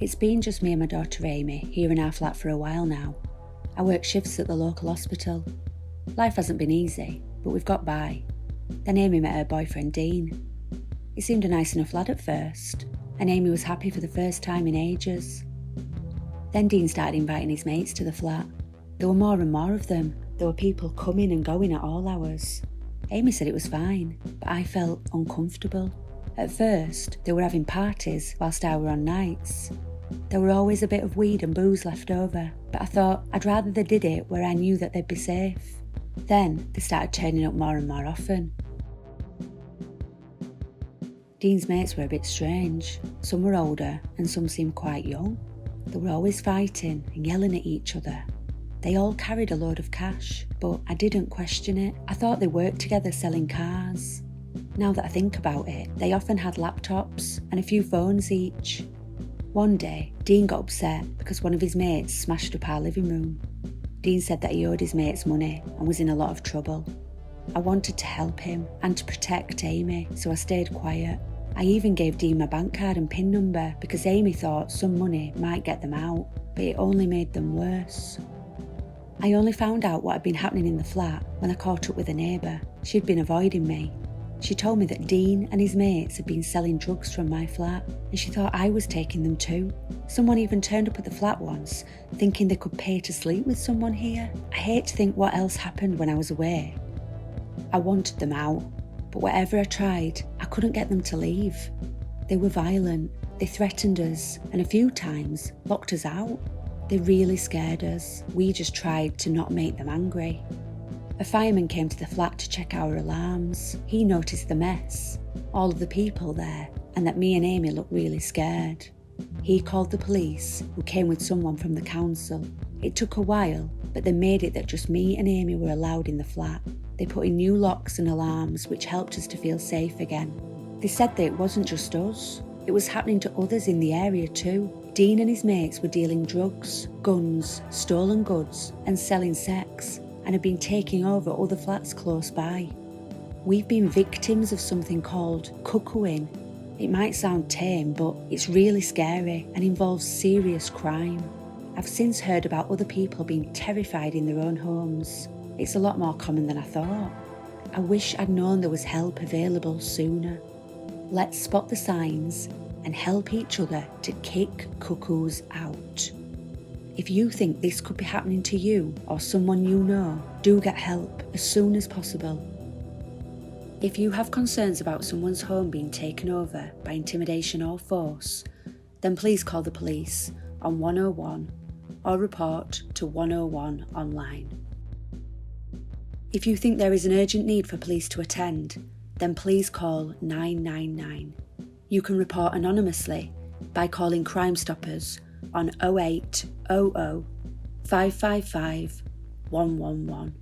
It's been just me and my daughter Amy here in our flat for a while now. I work shifts at the local hospital. Life hasn't been easy, but we've got by. Then Amy met her boyfriend Dean. He seemed a nice enough lad at first, and Amy was happy for the first time in ages. Then Dean started inviting his mates to the flat. There were more and more of them. There were people coming and going at all hours. Amy said it was fine, but I felt uncomfortable. At first, they were having parties whilst I were on nights. There were always a bit of weed and booze left over, but I thought I'd rather they did it where I knew that they'd be safe. Then they started turning up more and more often. Dean's mates were a bit strange. Some were older and some seemed quite young. They were always fighting and yelling at each other. They all carried a load of cash, but I didn't question it. I thought they worked together selling cars. Now that I think about it, they often had laptops and a few phones each. One day, Dean got upset because one of his mates smashed up our living room. Dean said that he owed his mates money and was in a lot of trouble. I wanted to help him and to protect Amy, so I stayed quiet. I even gave Dean my bank card and PIN number because Amy thought some money might get them out, but it only made them worse. I only found out what had been happening in the flat when I caught up with a neighbour. She'd been avoiding me. She told me that Dean and his mates had been selling drugs from my flat, and she thought I was taking them too. Someone even turned up at the flat once, thinking they could pay to sleep with someone here. I hate to think what else happened when I was away. I wanted them out, but whatever I tried, I couldn't get them to leave. They were violent, they threatened us, and a few times locked us out. They really scared us. We just tried to not make them angry. A fireman came to the flat to check our alarms. He noticed the mess, all of the people there, and that me and Amy looked really scared. He called the police, who came with someone from the council. It took a while, but they made it that just me and Amy were allowed in the flat. They put in new locks and alarms, which helped us to feel safe again. They said that it wasn't just us. It was happening to others in the area too. Dean and his mates were dealing drugs, guns, stolen goods, and selling sex, and have been taking over other flats close by. We've been victims of something called cuckooing. It might sound tame, but it's really scary and involves serious crime. I've since heard about other people being terrified in their own homes. It's a lot more common than I thought. I wish I'd known there was help available sooner. Let's spot the signs and help each other to kick cuckoos out. If you think this could be happening to you or someone you know, do get help as soon as possible. If you have concerns about someone's home being taken over by intimidation or force, then please call the police on 101 or report to 101 online. If you think there is an urgent need for police to attend, then please call 999. You can report anonymously by calling Crime Stoppers on 0800 555 111.